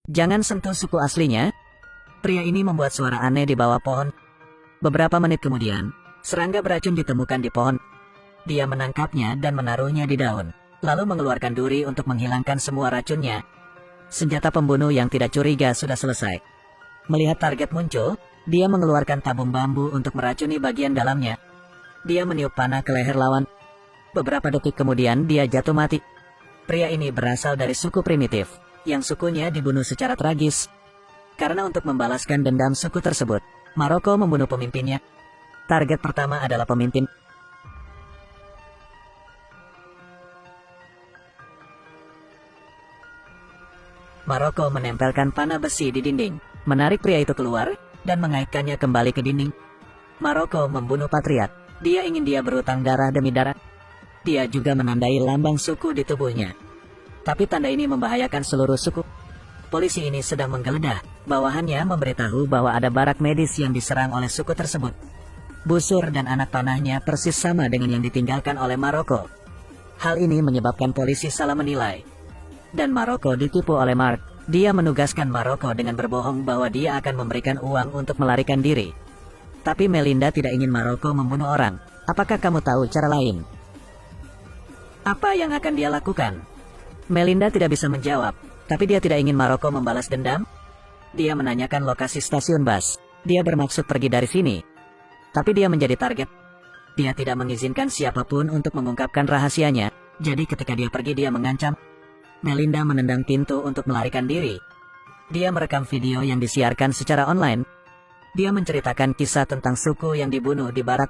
Jangan sentuh suku aslinya. Pria ini membuat suara aneh di bawah pohon. Beberapa menit kemudian, serangga beracun ditemukan di pohon. Dia menangkapnya dan menaruhnya di daun, lalu mengeluarkan duri untuk menghilangkan semua racunnya. Senjata pembunuh yang tidak curiga sudah selesai. Melihat target muncul, dia mengeluarkan tabung bambu untuk meracuni bagian dalamnya. Dia meniup panah ke leher lawan. Beberapa detik kemudian dia jatuh mati. Pria ini berasal dari suku primitif, yang sukunya dibunuh secara tragis. Karena untuk membalaskan dendam suku tersebut, Maroko membunuh pemimpinnya. Target pertama adalah pemimpin. Maroko menempelkan panah besi di dinding, menarik pria itu keluar, dan mengaitkannya kembali ke dinding. Maroko membunuh patriot. Dia ingin dia berutang darah demi darah. Dia juga menandai lambang suku di tubuhnya. Tapi tanda ini membahayakan seluruh suku. Polisi ini sedang menggeledah. Bawahannya memberitahu bahwa ada barak medis yang diserang oleh suku tersebut. Busur dan anak panahnya persis sama dengan yang ditinggalkan oleh Maroko. Hal ini menyebabkan polisi salah menilai. Dan Maroko ditipu oleh Mark. Dia menugaskan Maroko dengan berbohong bahwa dia akan memberikan uang untuk melarikan diri. Tapi Melinda tidak ingin Maroko membunuh orang. Apakah kamu tahu cara lain? Apa yang akan dia lakukan? Melinda tidak bisa menjawab, tapi dia tidak ingin Maroko membalas dendam. Dia menanyakan lokasi stasiun bus. Dia bermaksud pergi dari sini. Tapi dia menjadi target. Dia tidak mengizinkan siapapun untuk mengungkapkan rahasianya. Jadi ketika dia pergi dia mengancam. Melinda menendang pintu untuk melarikan diri. Dia merekam video yang disiarkan secara online. Dia menceritakan kisah tentang suku yang dibunuh di barat.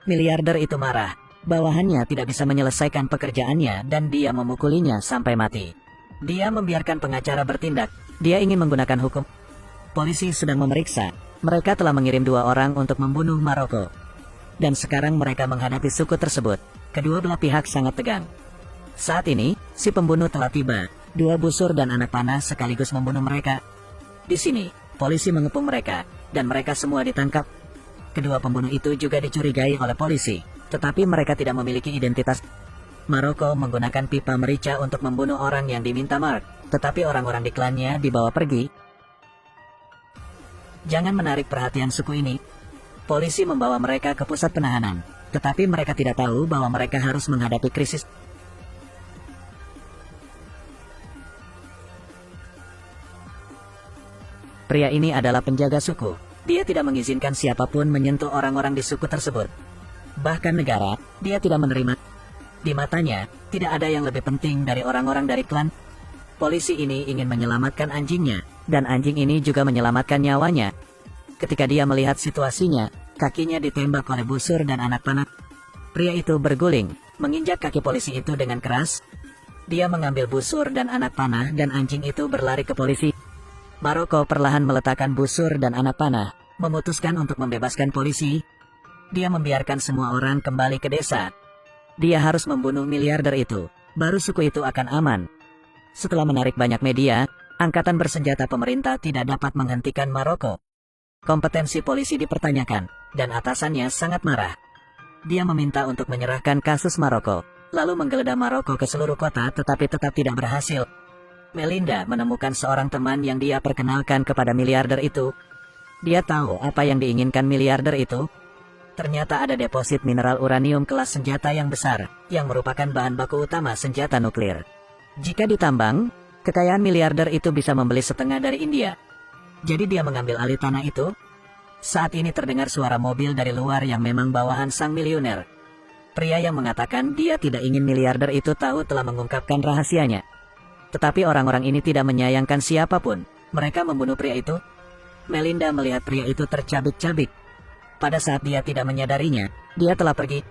Miliarder itu marah. Bawahannya tidak bisa menyelesaikan pekerjaannya dan dia memukulinya sampai mati. Dia membiarkan pengacara bertindak. Dia ingin menggunakan hukum. Polisi sedang memeriksa. Mereka telah mengirim 2 orang untuk membunuh Maroko. Dan sekarang mereka menghadapi suku tersebut. Kedua belah pihak sangat tegang. Saat ini, si pembunuh telah tiba. 2 busur dan anak panah sekaligus membunuh mereka. Di sini, polisi mengepung mereka, dan mereka semua ditangkap. Kedua pembunuh itu juga dicurigai oleh polisi, tetapi mereka tidak memiliki identitas. Maroko menggunakan pipa merica untuk membunuh orang yang diminta Mark, tetapi orang-orang di klannya dibawa pergi. Jangan menarik perhatian suku ini. Polisi membawa mereka ke pusat penahanan, tetapi mereka tidak tahu bahwa mereka harus menghadapi krisis. Pria ini adalah penjaga suku. Dia tidak mengizinkan siapapun menyentuh orang-orang di suku tersebut. Bahkan negara, dia tidak menerima. Di matanya, tidak ada yang lebih penting dari orang-orang dari klan. Polisi ini ingin menyelamatkan anjingnya, dan anjing ini juga menyelamatkan nyawanya. Ketika dia melihat situasinya, kakinya ditembak oleh busur dan anak panah. Pria itu berguling, menginjak kaki polisi itu dengan keras. Dia mengambil busur dan anak panah dan anjing itu berlari ke polisi. Maroko perlahan meletakkan busur dan anak panah, memutuskan untuk membebaskan polisi. Dia membiarkan semua orang kembali ke desa. Dia harus membunuh miliarder itu, baru suku itu akan aman. Setelah menarik banyak media, angkatan bersenjata pemerintah tidak dapat menghentikan Maroko. Kompetensi polisi dipertanyakan, dan atasannya sangat marah. Dia meminta untuk menyerahkan kasus Maroko, lalu menggeledah Maroko ke seluruh kota tetapi tetap tidak berhasil. Melinda menemukan seorang teman yang dia perkenalkan kepada miliarder itu. Dia tahu apa yang diinginkan miliarder itu. Ternyata ada deposit mineral uranium kelas senjata yang besar, yang merupakan bahan baku utama senjata nuklir. Jika ditambang, kekayaan miliarder itu bisa membeli setengah dari India. Jadi dia mengambil alih tanah itu. Saat ini terdengar suara mobil dari luar yang memang bawahan sang miliuner. Pria yang mengatakan dia tidak ingin miliarder itu tahu telah mengungkapkan rahasianya. Tetapi orang-orang ini tidak menyayangkan siapapun. Mereka membunuh pria itu. Melinda melihat pria itu tercabik-cabik. Pada saat dia tidak menyadarinya, dia telah pergi.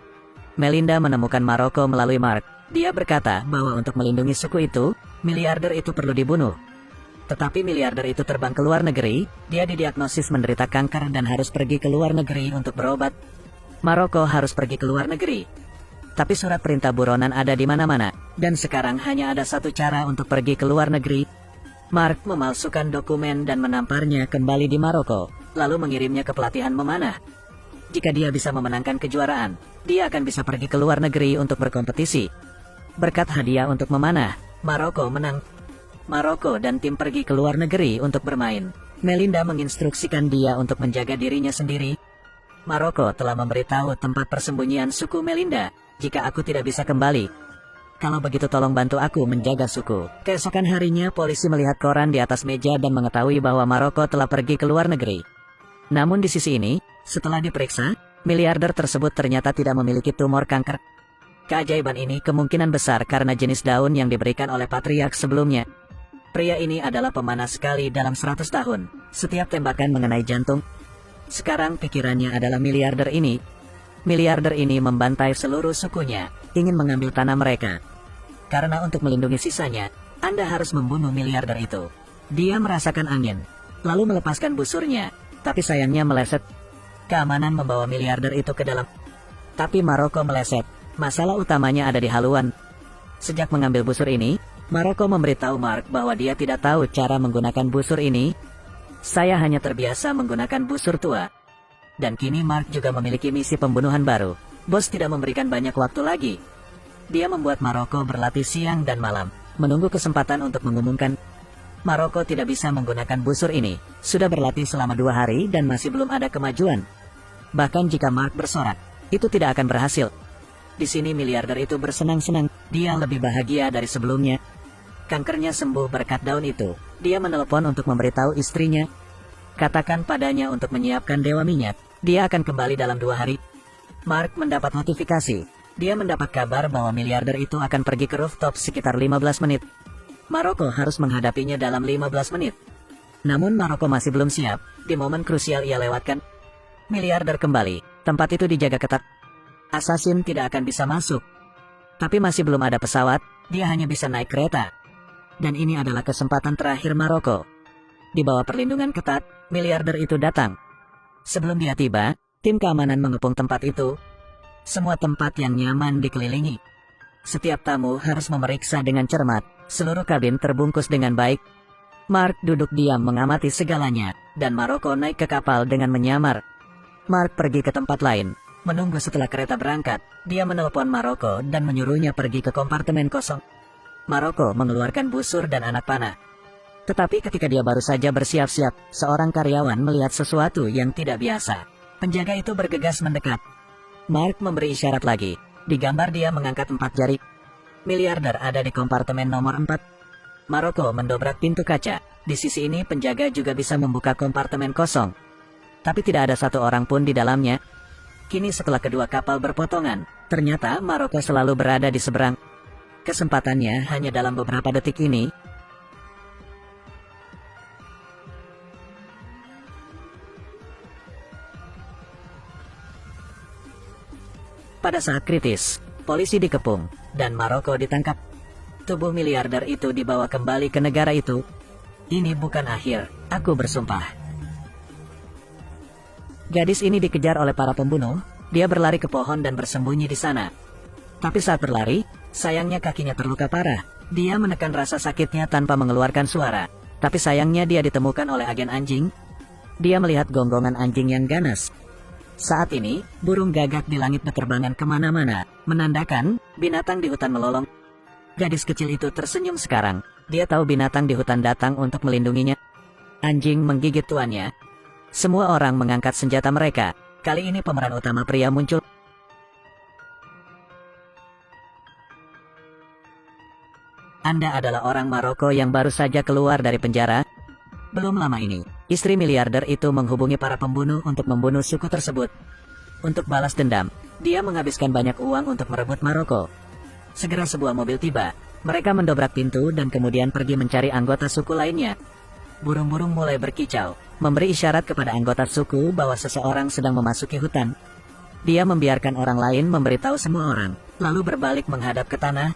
Melinda menemukan Maroko melalui Mark. Dia berkata bahwa untuk melindungi suku itu, miliarder itu perlu dibunuh. Tetapi miliarder itu terbang ke luar negeri. Dia didiagnosis menderita kanker dan harus pergi ke luar negeri untuk berobat. Maroko harus pergi ke luar negeri. Tapi surat perintah buronan ada di mana-mana, dan sekarang hanya ada satu cara untuk pergi ke luar negeri. Mark memalsukan dokumen dan menamparnya kembali di Maroko, lalu mengirimnya ke pelatihan memanah. Jika dia bisa memenangkan kejuaraan, dia akan bisa pergi ke luar negeri untuk berkompetisi. Berkat hadiah untuk memanah, Maroko menang. Maroko dan tim pergi ke luar negeri untuk bermain. Melinda menginstruksikan dia untuk menjaga dirinya sendiri. Maroko telah memberitahu tempat persembunyian suku Melinda. Jika aku tidak bisa kembali, kalau begitu tolong bantu aku menjaga suku. Keesokan harinya polisi melihat koran di atas meja dan mengetahui bahwa Maroko telah pergi ke luar negeri. Namun di sisi ini, setelah diperiksa, miliarder tersebut ternyata tidak memiliki tumor kanker. Keajaiban ini kemungkinan besar karena jenis daun yang diberikan oleh patriark sebelumnya. Pria ini adalah pemanas sekali dalam 100 tahun, setiap tembakan mengenai jantung. Sekarang pikirannya adalah miliarder ini. Miliarder ini membantai seluruh sukunya, ingin mengambil tanah mereka. Karena untuk melindungi sisanya, Anda harus membunuh miliarder itu. Dia merasakan angin, lalu melepaskan busurnya, tapi sayangnya meleset. Keamanan membawa miliarder itu ke dalam. Tapi Maroko meleset, masalah utamanya ada di haluan. Sejak mengambil busur ini, Maroko memberitahu Mark bahwa dia tidak tahu cara menggunakan busur ini. Saya hanya terbiasa menggunakan busur tua. Dan kini Mark juga memiliki misi pembunuhan baru. Bos tidak memberikan banyak waktu lagi. Dia membuat Maroko berlatih siang dan malam, menunggu kesempatan untuk mengumumkan. Maroko tidak bisa menggunakan busur ini. Sudah berlatih selama 2 hari dan masih belum ada kemajuan. Bahkan jika Mark bersorak, itu tidak akan berhasil. Di sini miliarder itu bersenang-senang. Dia lebih bahagia dari sebelumnya. Kankernya sembuh berkat daun itu. Dia menelepon untuk memberitahu istrinya. Katakan padanya untuk menyiapkan dewa minyak. Dia akan kembali dalam 2 hari. Mark mendapat notifikasi. Dia mendapat kabar bahwa miliarder itu akan pergi ke rooftop sekitar 15 menit. Maroko harus menghadapinya dalam 15 menit. Namun Maroko masih belum siap. Di momen krusial ia lewatkan. Miliarder kembali. Tempat itu dijaga ketat. Assassin tidak akan bisa masuk. Tapi masih belum ada pesawat. Dia hanya bisa naik kereta. Dan ini adalah kesempatan terakhir Maroko. Di bawah perlindungan ketat, miliarder itu datang. Sebelum dia tiba, tim keamanan mengepung tempat itu. Semua tempat yang nyaman dikelilingi. Setiap tamu harus memeriksa dengan cermat. Seluruh kabin terbungkus dengan baik. Mark duduk diam mengamati segalanya, dan Maroko naik ke kapal dengan menyamar. Mark pergi ke tempat lain. Menunggu setelah kereta berangkat, dia menelpon Maroko dan menyuruhnya pergi ke kompartemen kosong. Maroko mengeluarkan busur dan anak panah. Tetapi ketika dia baru saja bersiap-siap, seorang karyawan melihat sesuatu yang tidak biasa. Penjaga itu bergegas mendekat. Mark memberi isyarat lagi. Di gambar dia mengangkat 4 jari. Miliarder ada di kompartemen nomor 4. Maroko mendobrak pintu kaca. Di sisi ini penjaga juga bisa membuka kompartemen kosong. Tapi tidak ada satu orang pun di dalamnya. Kini setelah kedua kapal berpotongan, ternyata Maroko selalu berada di seberang. Kesempatannya hanya dalam beberapa detik ini. Pada saat kritis, polisi dikepung, dan Maroko ditangkap. Tubuh miliarder itu dibawa kembali ke negara itu. Ini bukan akhir, aku bersumpah. Gadis ini dikejar oleh para pembunuh. Dia berlari ke pohon dan bersembunyi di sana. Tapi saat berlari, sayangnya kakinya terluka parah. Dia menekan rasa sakitnya tanpa mengeluarkan suara. Tapi sayangnya dia ditemukan oleh agen anjing. Dia melihat gonggongan anjing yang ganas. Saat ini, burung gagak di langit berterbangan kemana-mana, menandakan binatang di hutan melolong. Gadis kecil itu tersenyum sekarang. Dia tahu binatang di hutan datang untuk melindunginya. Anjing menggigit tuannya. Semua orang mengangkat senjata mereka. Kali ini pemeran utama pria muncul. Anda adalah orang Maroko yang baru saja keluar dari penjara. Belum lama ini, istri miliarder itu menghubungi para pembunuh untuk membunuh suku tersebut. Untuk balas dendam, dia menghabiskan banyak uang untuk merebut Maroko. Segera sebuah mobil tiba. Mereka mendobrak pintu dan kemudian pergi mencari anggota suku lainnya. Burung-burung mulai berkicau, memberi isyarat kepada anggota suku bahwa seseorang sedang memasuki hutan. Dia membiarkan orang lain memberitahu semua orang, lalu berbalik menghadap ke tanah.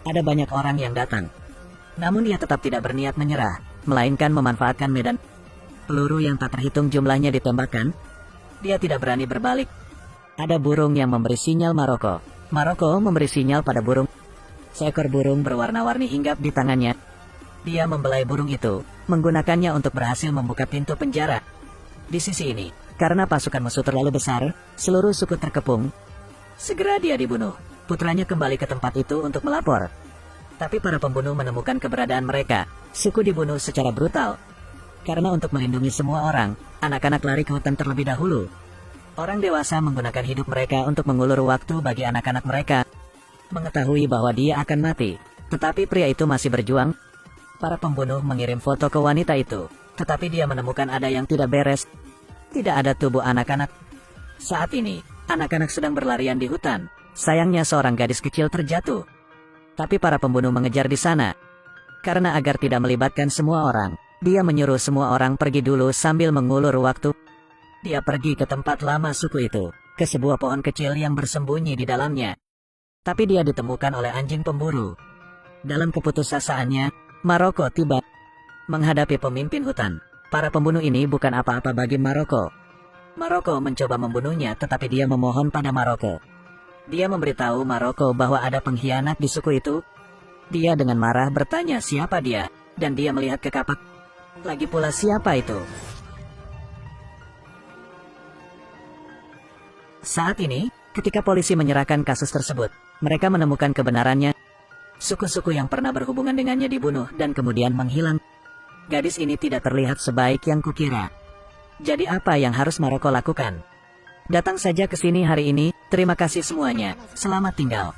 Ada banyak orang yang datang. Namun dia tetap tidak berniat menyerah, melainkan memanfaatkan medan. Peluru yang tak terhitung jumlahnya ditembakkan. Dia tidak berani berbalik. Ada burung yang memberi sinyal Maroko. Maroko memberi sinyal pada burung. Seekor burung berwarna-warni hinggap di tangannya. Dia membelai burung itu, menggunakannya untuk berhasil membuka pintu penjara. Di sisi ini, karena pasukan musuh terlalu besar, seluruh suku terkepung. Segera dia dibunuh. Putranya kembali ke tempat itu untuk melapor. Tapi para pembunuh menemukan keberadaan mereka. suku dibunuh secara brutal. Karena untuk melindungi semua orang, anak-anak lari ke hutan terlebih dahulu. Orang dewasa menggunakan hidup mereka untuk mengulur waktu bagi anak-anak mereka. Mengetahui bahwa dia akan mati, tetapi pria itu masih berjuang. Para pembunuh mengirim foto ke wanita itu, tetapi dia menemukan ada yang tidak beres. Tidak ada tubuh anak-anak. Saat ini, anak-anak sedang berlarian di hutan. Sayangnya seorang gadis kecil terjatuh. Tapi para pembunuh mengejar di sana. Karena agar tidak melibatkan semua orang, dia menyuruh semua orang pergi dulu sambil mengulur waktu. Dia pergi ke tempat lama suku itu, ke sebuah pohon kecil yang bersembunyi di dalamnya. Tapi dia ditemukan oleh anjing pemburu. Dalam keputusasaannya, Maroko tiba. Menghadapi pemimpin hutan, para pembunuh ini bukan apa-apa bagi Maroko. Maroko mencoba membunuhnya, tetapi dia memohon pada Maroko. Dia memberitahu Maroko bahwa ada pengkhianat di suku itu. Dia dengan marah bertanya siapa dia, dan dia melihat ke kapak. Lagi pula siapa itu? Saat ini, ketika polisi menyerahkan kasus tersebut, mereka menemukan kebenarannya. Suku-suku yang pernah berhubungan dengannya dibunuh dan kemudian menghilang. Gadis ini tidak terlihat sebaik yang kukira. Jadi apa yang harus Maroko lakukan? Datang saja ke sini hari ini. Terima kasih semuanya. Selamat tinggal.